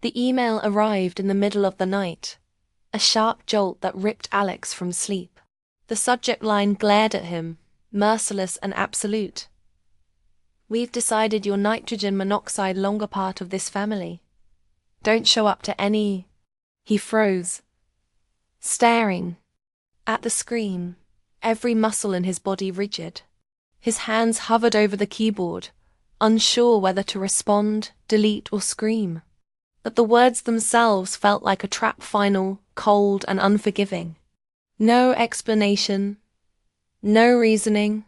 The email arrived in the middle of the night, a sharp jolt that ripped Alex from sleep. The subject line glared at him, merciless and absolute. "We've decided you're nitrogen monoxide longer part of this family. Don't show up to any..." He froze, staring at the screen, every muscle in his body rigid. His hands hovered over the keyboard, unsure whether to respond, delete, or scream. But the words themselves felt like a trap, final, cold, and unforgiving. No explanation, no reasoning,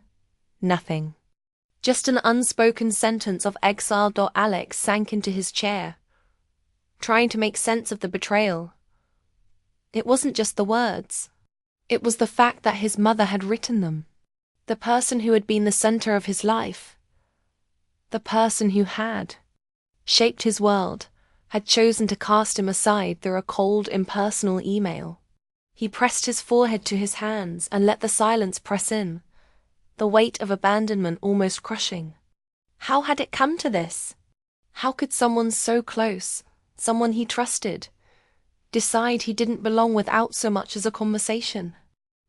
nothing. Just an unspoken sentence of exile. Alex sank into his chair, trying to make sense of the betrayal. It wasn't just the words. It was the fact that his mother had written them. The person who had been the center of his life. The person who had shaped his world, had chosen to cast him aside through a cold, impersonal email. He pressed his forehead to his hands and let the silence press in, the weight of abandonment almost crushing. How had it come to this? How could someone so close, someone he trusted, decide he didn't belong without so much as a conversation?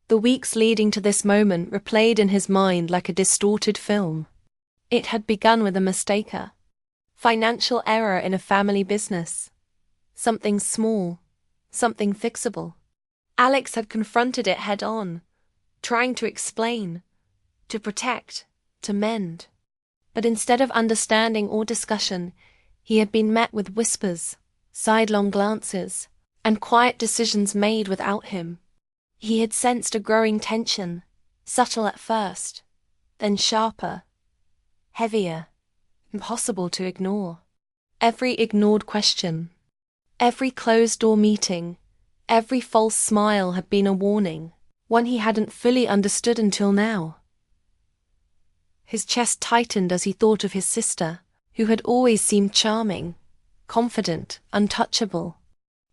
The weeks leading to this moment replayed in his mind like a distorted film. It had begun with a mistake, a financial error in a family business. Something small, something fixable. Alex had confronted it head-on, trying to explain, to protect, to mend. But instead of understanding or discussion, he had been met with whispers, sidelong glances, and quiet decisions made without him. He had sensed a growing tension, subtle at first, then sharper, heavier, impossible to ignore. Every ignored question, every closed-door meeting, every false smile had been a warning, one he hadn't fully understood until now. His chest tightened as he thought of his sister, who had always seemed charming, confident, untouchable.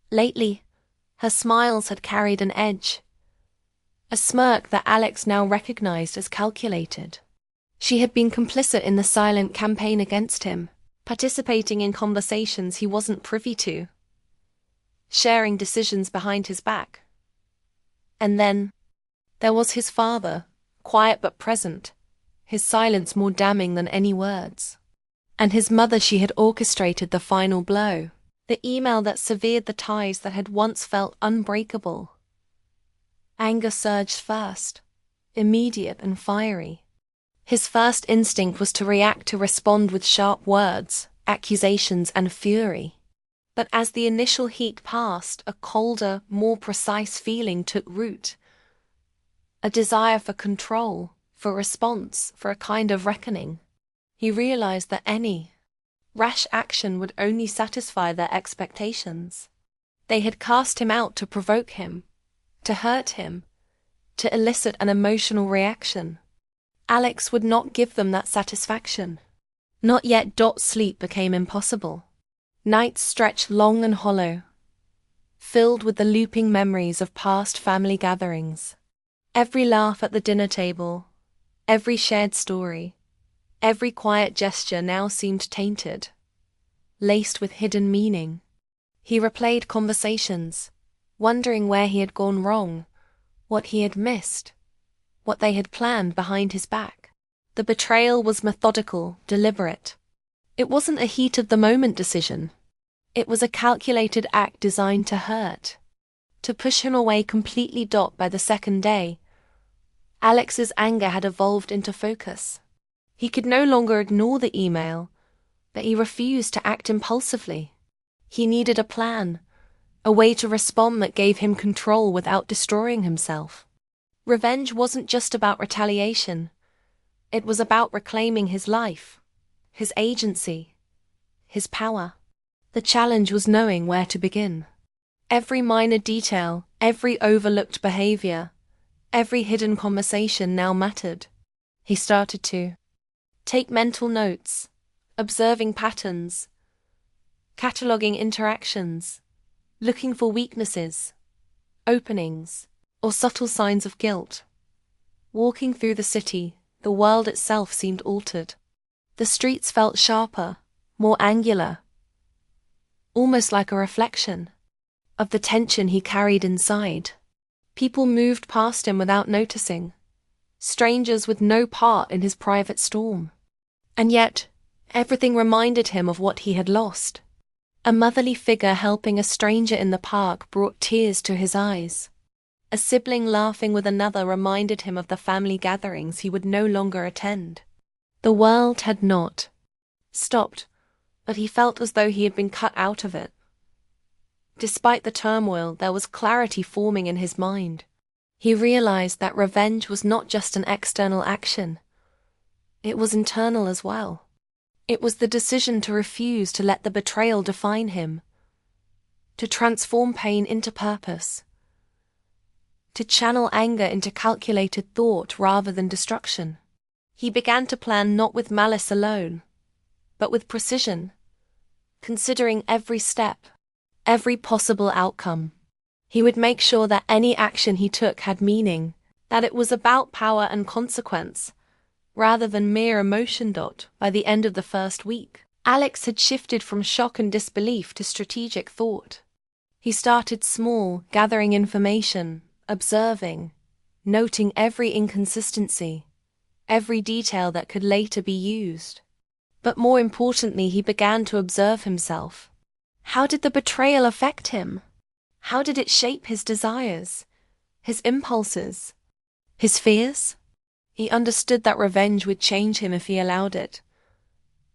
Lately, her smiles had carried an edge, a smirk that Alex now recognized as calculated. She had been complicit in the silent campaign against him, participating in conversations he wasn't privy to, sharing decisions behind his back. And then, there was his father, quiet but present, his silence more damning than any words. And his mother, she had orchestrated the final blow, the email that severed the ties that had once felt unbreakable. Anger surged first, immediate and fiery. His first instinct was to react, to respond with sharp words, accusations, and fury. But as the initial heat passed, a colder, more precise feeling took root. A desire for control, for response, for a kind of reckoning. He realized that any rash action would only satisfy their expectations. They had cast him out to provoke him, to hurt him, to elicit an emotional reaction. Alex would not give them that satisfaction. Not yet. Sleep became impossible. Nights stretched long and hollow, filled with the looping memories of past family gatherings. Every laugh at the dinner table, every shared story, every quiet gesture now seemed tainted, laced with hidden meaning. He replayed conversations, wondering where he had gone wrong, what he had missed, what they had planned behind his back. The betrayal was methodical, deliberate. It wasn't a heat-of-the-moment decision. It was a calculated act designed to hurt, to push him away completely. By the second day, Alex's anger had evolved into focus. He could no longer ignore the email, but he refused to act impulsively. He needed a plan, a way to respond that gave him control without destroying himself. Revenge wasn't just about retaliation. It was about reclaiming his life, his agency, his power. The challenge was knowing where to begin. Every minor detail, every overlooked behavior, every hidden conversation now mattered. He started to take mental notes, observing patterns, cataloging interactions, looking for weaknesses, openings, or subtle signs of guilt. Walking through the city, the world itself seemed altered. The streets felt sharper, more angular, almost like a reflection of the tension he carried inside. People moved past him without noticing, strangers with no part in his private storm. And yet, everything reminded him of what he had lost. A motherly figure helping a stranger in the park brought tears to his eyes. A sibling laughing with another reminded him of the family gatherings he would no longer attend. The world had not stopped, but he felt as though he had been cut out of it. Despite the turmoil, there was clarity forming in his mind. He realized that revenge was not just an external action. It was internal as well. It was the decision to refuse to let the betrayal define him, to transform pain into purpose, to channel anger into calculated thought rather than destruction. He began to plan not with malice alone, but with precision, considering every step, every possible outcome. He would make sure that any action he took had meaning, that it was about power and consequence, rather than mere emotion. By the end of the first week, Alex had shifted from shock and disbelief to strategic thought. He started small, gathering information, observing, noting every inconsistency, every detail that could later be used. But more importantly, he began to observe himself. How did the betrayal affect him? How did it shape his desires, his impulses, his fears? He understood that revenge would change him if he allowed it,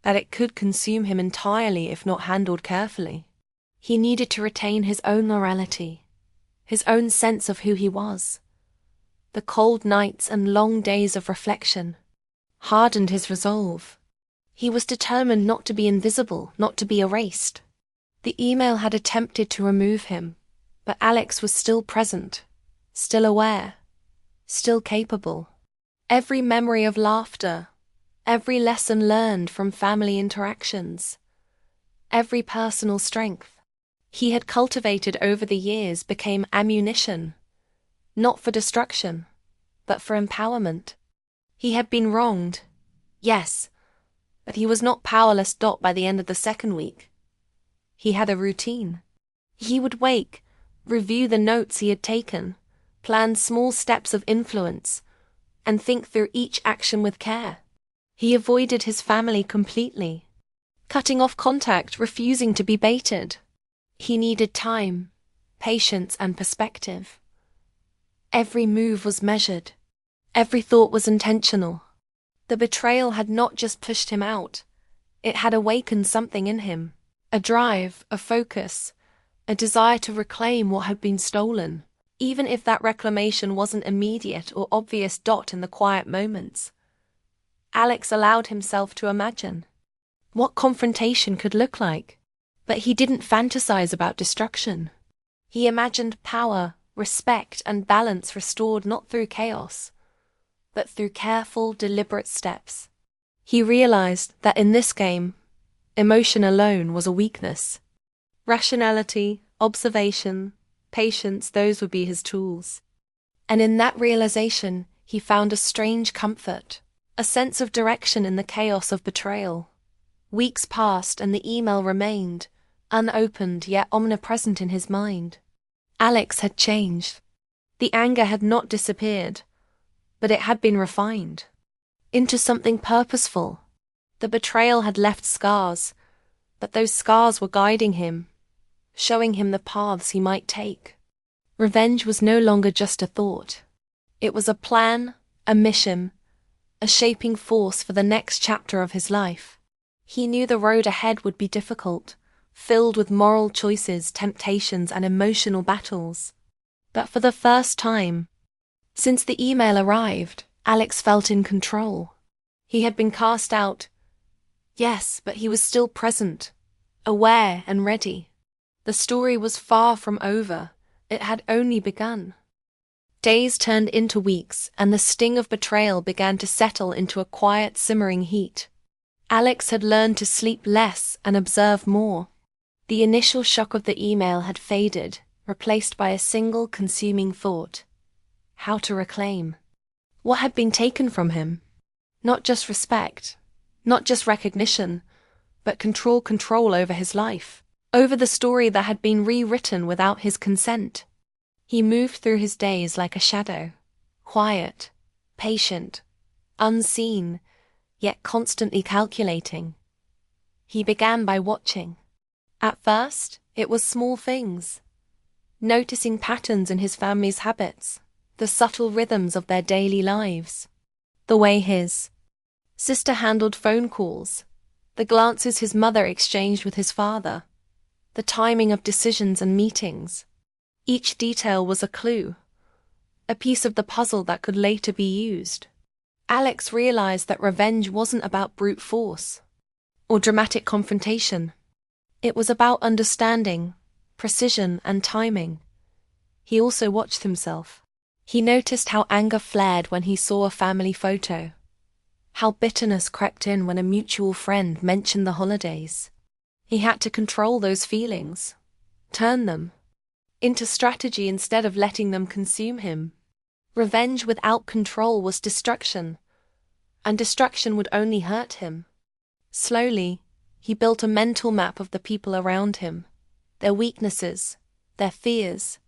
that it could consume him entirely if not handled carefully. He needed to retain his own morality, his own sense of who he was. The cold nights and long days of reflection hardened his resolve. He was determined not to be invisible, not to be erased. The email had attempted to remove him, but Alex was still present, still aware, still capable. Every memory of laughter, every lesson learned from family interactions, every personal strength he had cultivated over the years became ammunition, not for destruction, but for empowerment. He had been wronged, yes, but he was not powerless. By the end of the second week, he had a routine. He would wake, review the notes he had taken, plan small steps of influence, and think through each action with care. He avoided his family completely, cutting off contact, refusing to be baited. He needed time, patience, and perspective. Every move was measured. Every thought was intentional. The betrayal had not just pushed him out, it had awakened something in him. A drive, a focus, a desire to reclaim what had been stolen, even if that reclamation wasn't immediate or obvious. In the quiet moments, Alex allowed himself to imagine what confrontation could look like. But he didn't fantasize about destruction. He imagined power, respect, and balance restored not through chaos, but through careful, deliberate steps. He realized that in this game, emotion alone was a weakness. Rationality, observation, patience, those would be his tools. And in that realization, he found a strange comfort, a sense of direction in the chaos of betrayal. Weeks passed and the email remained, unopened yet omnipresent in his mind. Alex had changed. The anger had not disappeared, but it had been refined into something purposeful. The betrayal had left scars, but those scars were guiding him, showing him the paths he might take. Revenge was no longer just a thought. It was a plan, a mission, a shaping force for the next chapter of his life. He knew the road ahead would be difficult, filled with moral choices, temptations, and emotional battles. But for the first time, since the email arrived, Alex felt in control. He had been cast out, yes, but he was still present, aware and ready. The story was far from over. It had only begun. Days turned into weeks, and the sting of betrayal began to settle into a quiet, simmering heat. Alex had learned to sleep less and observe more. The initial shock of the email had faded, replaced by a single consuming thought: how to reclaim what had been taken from him. Not just respect, not just recognition, but control over his life. over the story that had been rewritten without his consent. He moved through his days like a shadow, quiet, patient, unseen, yet constantly calculating. He began by watching. At first, it was small things. Noticing patterns in his family's habits, the subtle rhythms of their daily lives. The way his sister handled phone calls, the glances his mother exchanged with his father, the timing of decisions and meetings. Each detail was a clue, a piece of the puzzle that could later be used. Alex realized that revenge wasn't about brute force or dramatic confrontation. It was about understanding, precision, and timing. He also watched himself. He noticed how anger flared when he saw a family photo, how bitterness crept in when a mutual friend mentioned the holidays. He had to control those feelings, turn them into strategy instead of letting them consume him. Revenge without control was destruction, and destruction would only hurt him. Slowly, he built a mental map of the people around him, their weaknesses, their fears,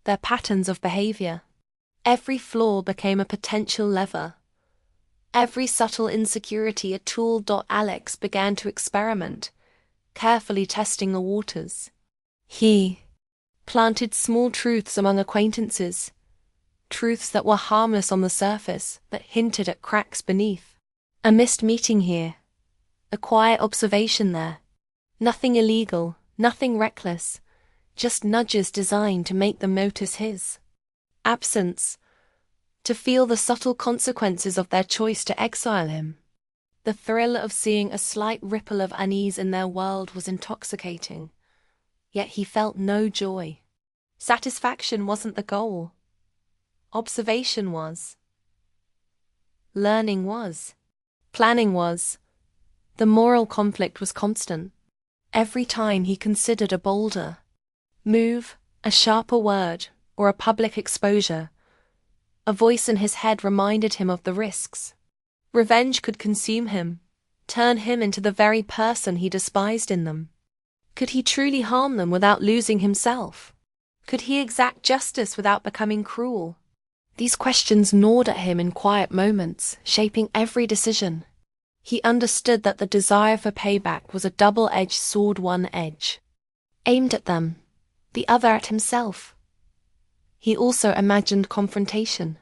their patterns of behavior. Every flaw became a potential lever. Every subtle insecurity a tool. Alex began to experiment, carefully testing the waters. He planted small truths among acquaintances, truths that were harmless on the surface but hinted at cracks beneath. A missed meeting here, a quiet observation there. Nothing illegal, nothing reckless, just nudges designed to make them notice his absence, to feel the subtle consequences of their choice to exile him. The thrill of seeing a slight ripple of unease in their world was intoxicating, yet he felt no joy. Satisfaction wasn't the goal. Observation was. Learning was. Planning was. The moral conflict was constant. Every time he considered a bolder move, a sharper word, or a public exposure, a voice in his head reminded him of the risks. Revenge could consume him, turn him into the very person he despised in them. Could he truly harm them without losing himself? Could he exact justice without becoming cruel? These questions gnawed at him in quiet moments, shaping every decision. He understood that the desire for payback was a double-edged sword. One edge aimed at them, the other at himself. He also imagined confrontation.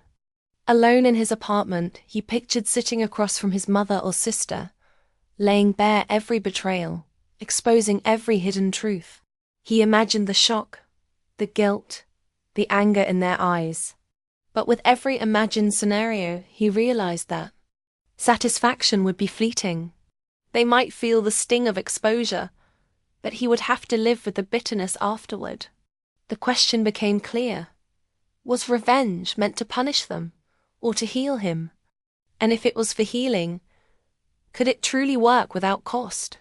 Alone in his apartment, he pictured sitting across from his mother or sister, laying bare every betrayal, exposing every hidden truth. He imagined the shock, the guilt, the anger in their eyes. But with every imagined scenario, he realized that satisfaction would be fleeting. They might feel the sting of exposure, but he would have to live with the bitterness afterward. The question became clear. Was revenge meant to punish them, or to heal him? And if it was for healing, could it truly work without cost?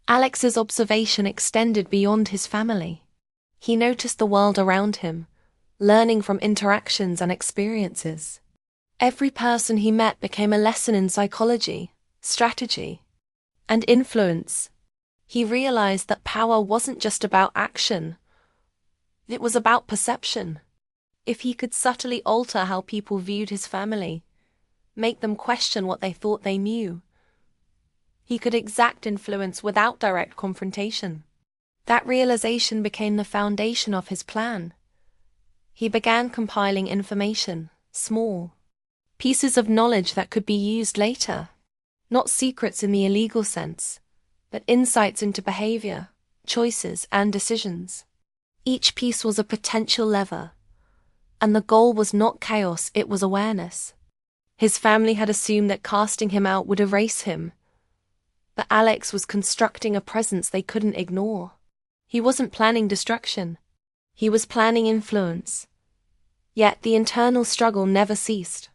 Alex's observation extended beyond his family. He noticed the world around him, learning from interactions and experiences. Every person he met became a lesson in psychology, strategy, and influence. He realized that power wasn't just about action. It was about perception. If he could subtly alter how people viewed his family, make them question what they thought they knew, he could exact influence without direct confrontation. That realization became the foundation of his plan. He began compiling information, small pieces of knowledge that could be used later. Not secrets in the illegal sense, but insights into behavior, choices, and decisions. Each piece was a potential lever, and the goal was not chaos, it was awareness. His family had assumed that casting him out would erase him, but Alex was constructing a presence they couldn't ignore. He wasn't planning destruction. He was planning influence. Yet the internal struggle never ceased.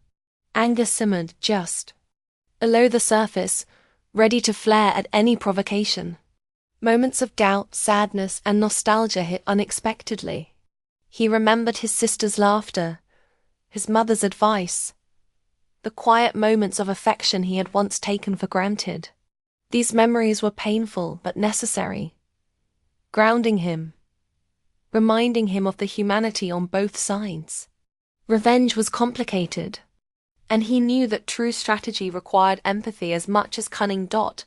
Anger simmered just below the surface, ready to flare at any provocation. Moments of doubt, sadness, and nostalgia hit unexpectedly. He remembered his sister's laughter, his mother's advice, the quiet moments of affection he had once taken for granted. These memories were painful but necessary. grounding him, reminding him of the humanity on both sides. Revenge was complicated, and he knew that true strategy required empathy as much as cunning. To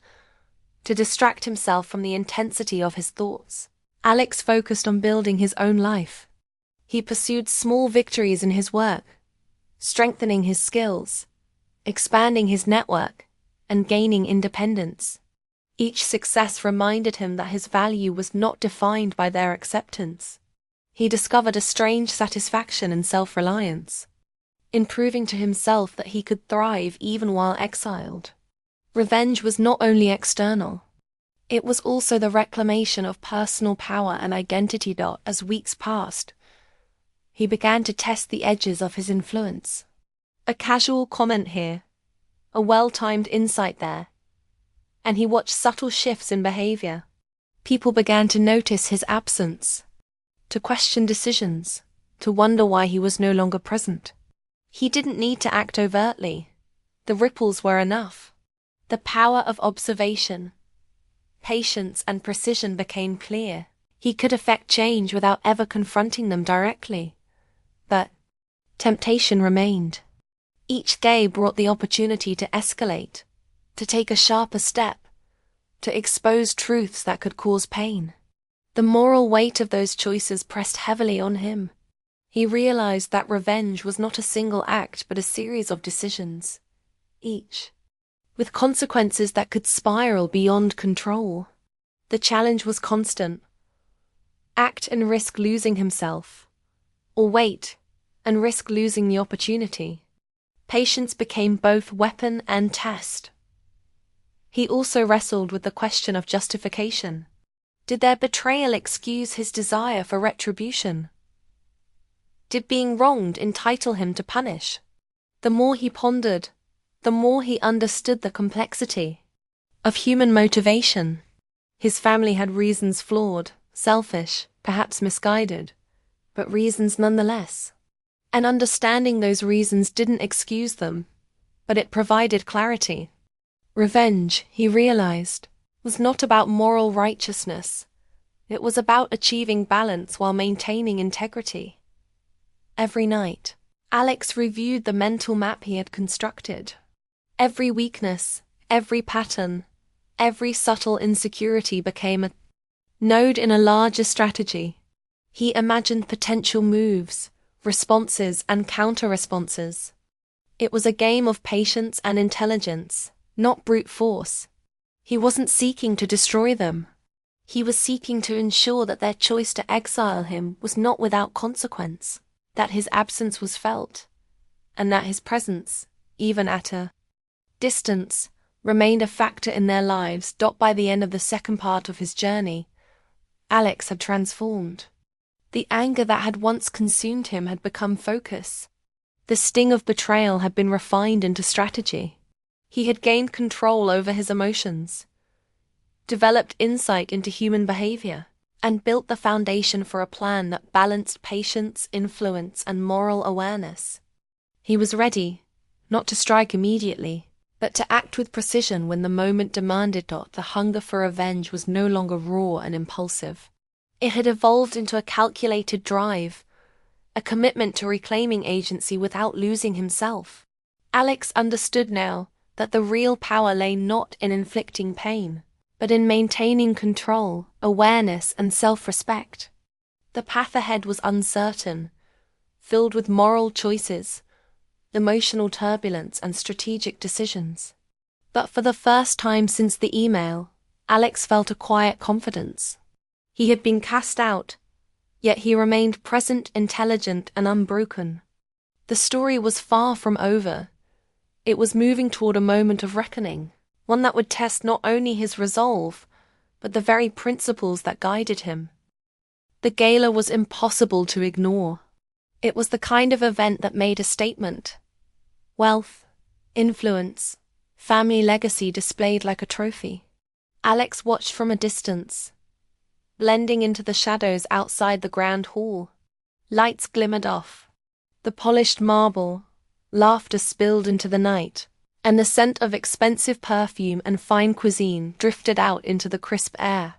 distract himself from the intensity of his thoughts, Alex focused on building his own life. He pursued small victories in his work, strengthening his skills, expanding his network, and gaining independence. Each success reminded him that his value was not defined by their acceptance. He discovered a strange satisfaction in self-reliance, in proving to himself that he could thrive even while exiled. Revenge was not only external, it was also the reclamation of personal power and identity. As weeks passed, he began to test the edges of his influence. A casual comment here, a well-timed insight there, and he watched subtle shifts in behavior. People began to notice his absence, to question decisions, to wonder why he was no longer present. He didn't need to act overtly. The ripples were enough. The power of observation, patience, and precision became clear. He could effect change without ever confronting them directly. But temptation remained. Each day brought the opportunity to escalate, to take a sharper step, to expose truths that could cause pain. The moral weight of those choices pressed heavily on him. He realized that revenge was not a single act but a series of decisions, each with consequences that could spiral beyond control. The challenge was constant. Act and risk losing himself, or wait and risk losing the opportunity. Patience became both weapon and test. He also wrestled with the question of justification. Did their betrayal excuse his desire for retribution? Did being wronged entitle him to punish? The more he pondered, the more he understood the complexity of human motivation. His family had reasons flawed, selfish, perhaps misguided, but reasons nonetheless. And understanding those reasons didn't excuse them, but it provided clarity. Revenge, he realized, was not about moral righteousness. It was about achieving balance while maintaining integrity. Every night, Alex reviewed the mental map he had constructed. Every weakness, every pattern, every subtle insecurity became a node in a larger strategy. He imagined potential moves, responses, and counter-responses. It was a game of patience and intelligence, not brute force. He wasn't seeking to destroy them. He was seeking to ensure that their choice to exile him was not without consequence, that his absence was felt, and that his presence, even at a distance, remained a factor in their lives. By the end of the second part of his journey, Alex had transformed. The anger that had once consumed him had become focus. The sting of betrayal had been refined into strategy. He had gained control over his emotions, developed insight into human behavior, and built the foundation for a plan that balanced patience, influence, and moral awareness. He was ready, not to strike immediately, but to act with precision when the moment demanded. The hunger for revenge was no longer raw and impulsive. It had evolved into a calculated drive, a commitment to reclaiming agency without losing himself. Alex understood now that the real power lay not in inflicting pain, but in maintaining control, awareness, and self-respect. The path ahead was uncertain, filled with moral choices, emotional turbulence, and strategic decisions. But for the first time since the email, Alex felt a quiet confidence. He had been cast out, yet he remained present, intelligent, and unbroken. The story was far from over. It was moving toward a moment of reckoning, one that would test not only his resolve, but the very principles that guided him. The gala was impossible to ignore. It was the kind of event that made a statement. Wealth, influence, family legacy displayed like a trophy. Alex watched from a distance, blending into the shadows outside the grand hall. Lights glimmered off, the polished marble, laughter spilled into the night, and the scent of expensive perfume and fine cuisine drifted out into the crisp air.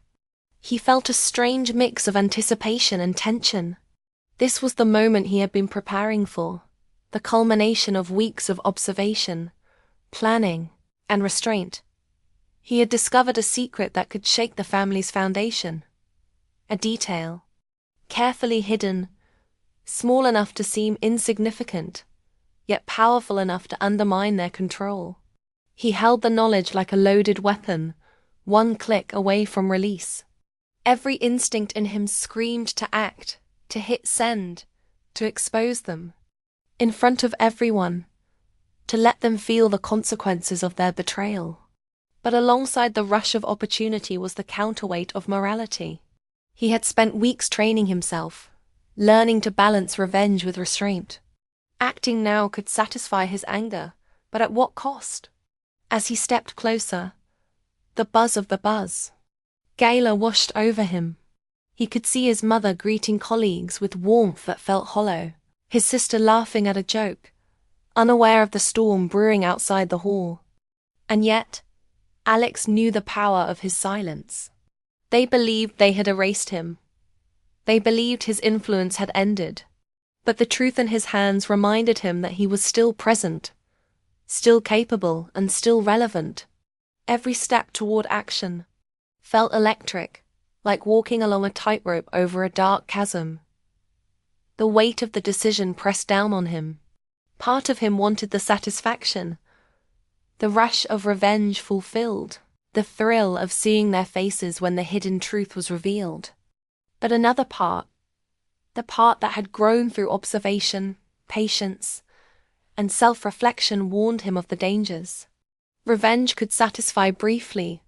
He felt a strange mix of anticipation and tension. This was the moment he had been preparing for, the culmination of weeks of observation, planning, and restraint. He had discovered a secret that could shake the family's foundation. A detail, carefully hidden, small enough to seem insignificant, yet powerful enough to undermine their control. He held the knowledge like a loaded weapon, one click away from release. Every instinct in him screamed to act, to hit send, to expose them. In front of everyone, to let them feel the consequences of their betrayal. But alongside the rush of opportunity was the counterweight of morality. He had spent weeks training himself, learning to balance revenge with restraint. Acting now could satisfy his anger, but at what cost? As he stepped closer, the buzz of the buzz. Gala washed over him. He could see his mother greeting colleagues with warmth that felt hollow, his sister laughing at a joke, unaware of the storm brewing outside the hall. And yet, Alex knew the power of his silence. They believed they had erased him. They believed his influence had ended. But the truth in his hands reminded him that he was still present, still capable, and still relevant. Every step toward action felt electric, like walking along a tightrope over a dark chasm. The weight of the decision pressed down on him. Part of him wanted the satisfaction, the rush of revenge fulfilled, the thrill of seeing their faces when the hidden truth was revealed. But another part, the part that had grown through observation, patience, and self-reflection, warned him of the dangers. Revenge could satisfy briefly,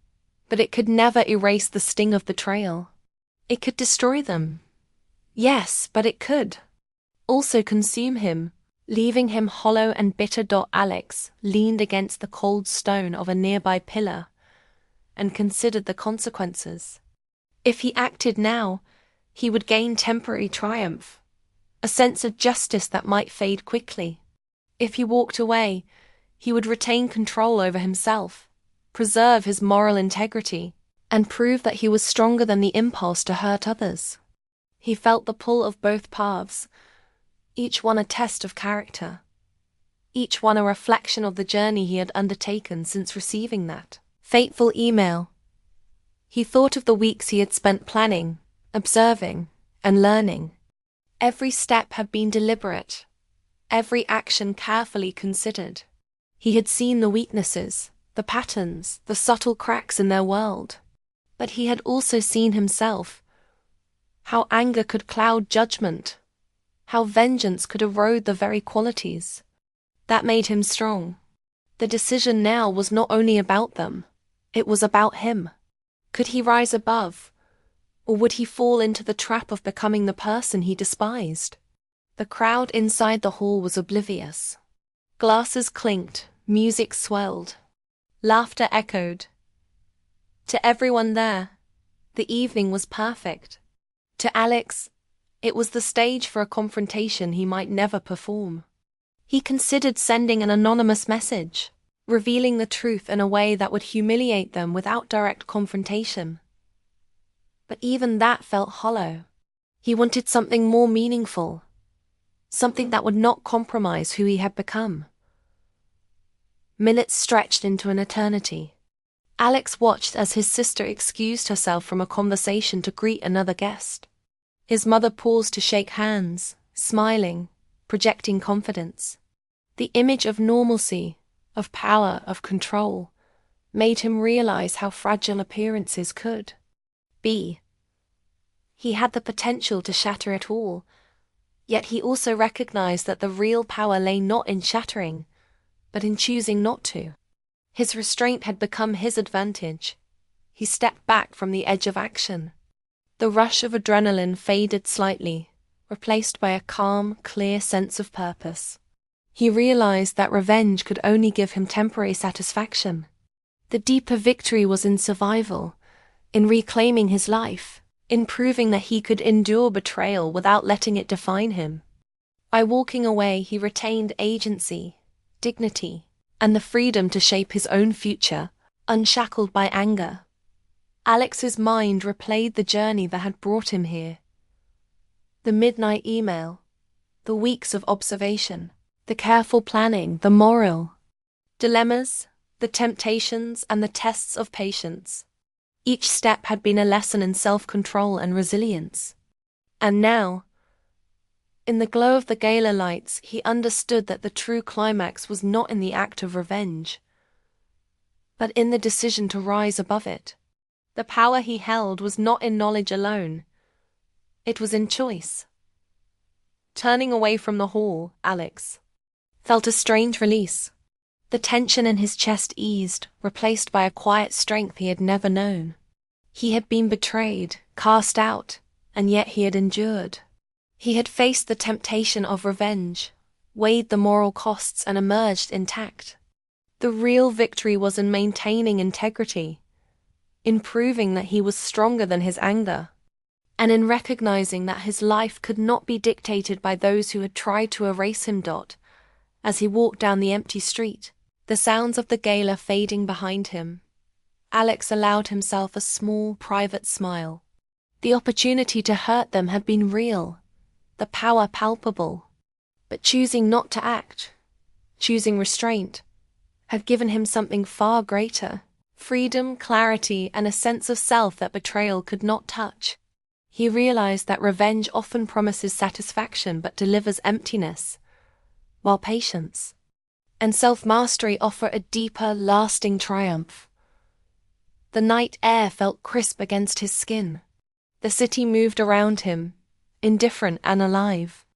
but it could never erase the sting of betrayal. It could destroy them. Yes, but it could also consume him, leaving him hollow and bitter. Alex leaned against the cold stone of a nearby pillar and considered the consequences. If he acted now, he would gain temporary triumph, a sense of justice that might fade quickly. If he walked away, he would retain control over himself, preserve his moral integrity, and prove that he was stronger than the impulse to hurt others. He felt the pull of both paths, each one a test of character, each one a reflection of the journey he had undertaken since receiving that fateful email. He thought of the weeks he had spent planning, observing, and learning. Every step had been deliberate, every action carefully considered. He had seen the weaknesses, the patterns, the subtle cracks in their world. But he had also seen himself, how anger could cloud judgment, how vengeance could erode the very qualities that made him strong. The decision now was not only about them, it was about him. Could he rise above, or would he fall into the trap of becoming the person he despised? The crowd inside the hall was oblivious. Glasses clinked, music swelled, laughter echoed. To everyone there, the evening was perfect. To Alex, it was the stage for a confrontation he might never perform. He considered sending an anonymous message, revealing the truth in a way that would humiliate them without direct confrontation. But even that felt hollow. He wanted something more meaningful, something that would not compromise who he had become. Minutes stretched into an eternity. Alex watched as his sister excused herself from a conversation to greet another guest. His mother paused to shake hands, smiling, projecting confidence. The image of normalcy, of power, of control, made him realize how fragile appearances could be. He had the potential to shatter it all, yet he also recognized that the real power lay not in shattering, but in choosing not to. His restraint had become his advantage. He stepped back from the edge of action. The rush of adrenaline faded slightly, replaced by a calm, clear sense of purpose. He realized that revenge could only give him temporary satisfaction. The deeper victory was in survival, in reclaiming his life, in proving that he could endure betrayal without letting it define him. By walking away, he retained agency, dignity, and the freedom to shape his own future, unshackled by anger. Alex's mind replayed the journey that had brought him here. The midnight email, the weeks of observation, the careful planning, the moral dilemmas, the temptations, and the tests of patience. Each step had been a lesson in self-control and resilience. And now, in the glow of the gala lights, he understood that the true climax was not in the act of revenge, but in the decision to rise above it. The power he held was not in knowledge alone. It was in choice. Turning away from the hall, Alex felt a strange release. The tension in his chest eased, replaced by a quiet strength he had never known. He had been betrayed, cast out, and yet he had endured. He had faced the temptation of revenge, weighed the moral costs, and emerged intact. The real victory was in maintaining integrity, in proving that he was stronger than his anger, and in recognizing that his life could not be dictated by those who had tried to erase him. As he walked down the empty street, the sounds of the gala fading behind him, Alex allowed himself a small, private smile. The opportunity to hurt them had been real, the power palpable, but choosing not to act, choosing restraint, had given him something far greater: freedom, clarity, and a sense of self that betrayal could not touch. He realized that revenge often promises satisfaction but delivers emptiness, while patience and self-mastery offer a deeper, lasting triumph. The night air felt crisp against his skin. The city moved around him, indifferent and alive.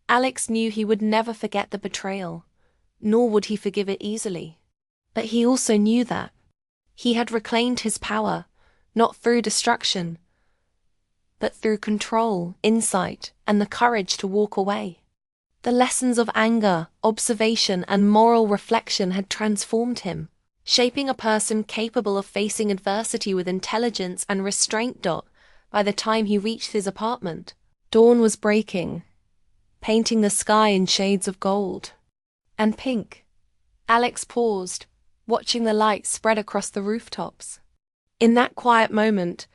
Alex knew he would never forget the betrayal, nor would he forgive it easily. But he also knew that he had reclaimed his power, not through destruction, but through control, insight, and the courage to walk away. The lessons of anger, observation, and moral reflection had transformed him, shaping a person capable of facing adversity with intelligence and restraint. By the time he reached his apartment, dawn was breaking, painting the sky in shades of gold and pink. Alex paused, watching the light spread across the rooftops. In that quiet moment,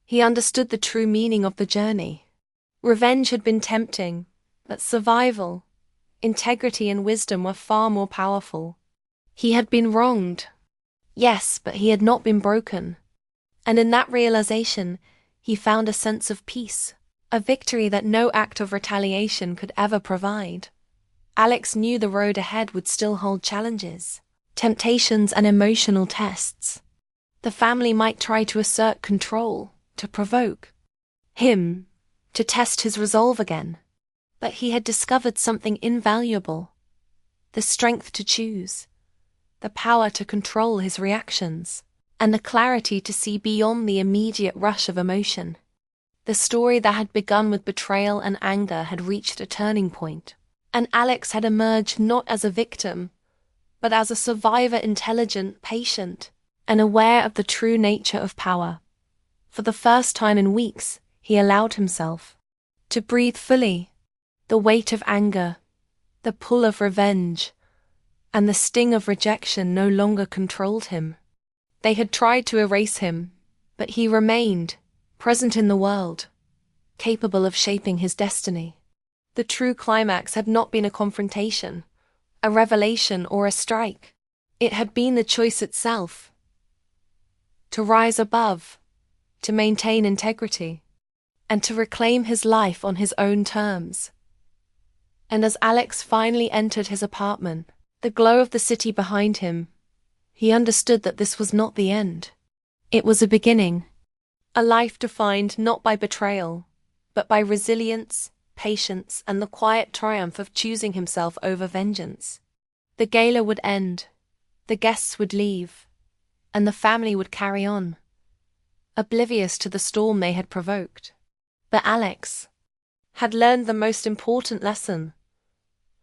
he understood the true meaning of the journey. Revenge had been tempting, but survival, integrity, and wisdom were far more powerful. He had been wronged, yes, but he had not been broken. And in that realization, he found a sense of peace, a victory that no act of retaliation could ever provide. Alex knew the road ahead would still hold challenges, temptations, and emotional tests. The family might try to assert control, to provoke him, to test his resolve again. But he had discovered something invaluable: the strength to choose, the power to control his reactions, and the clarity to see beyond the immediate rush of emotion. The story that had begun with betrayal and anger had reached a turning point, and Alex had emerged not as a victim, but as a survivor, intelligent, patient, and aware of the true nature of power. For the first time in weeks, he allowed himself to breathe fully. The weight of anger, the pull of revenge, and the sting of rejection no longer controlled him. They had tried to erase him, but he remained, present in the world, capable of shaping his destiny. The true climax had not been a confrontation, a revelation, or a strike. It had been the choice itself: to rise above, to maintain integrity, and to reclaim his life on his own terms. And as Alex finally entered his apartment, the glow of the city behind him, he understood that this was not the end. It was a beginning. A life defined not by betrayal, but by resilience, patience, and the quiet triumph of choosing himself over vengeance. The gala would end, the guests would leave, and the family would carry on, oblivious to the storm they had provoked. But Alex had learned the most important lesson.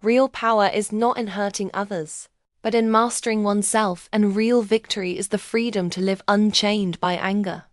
Real power is not in hurting others, but in mastering oneself, and real victory is the freedom to live unchained by anger.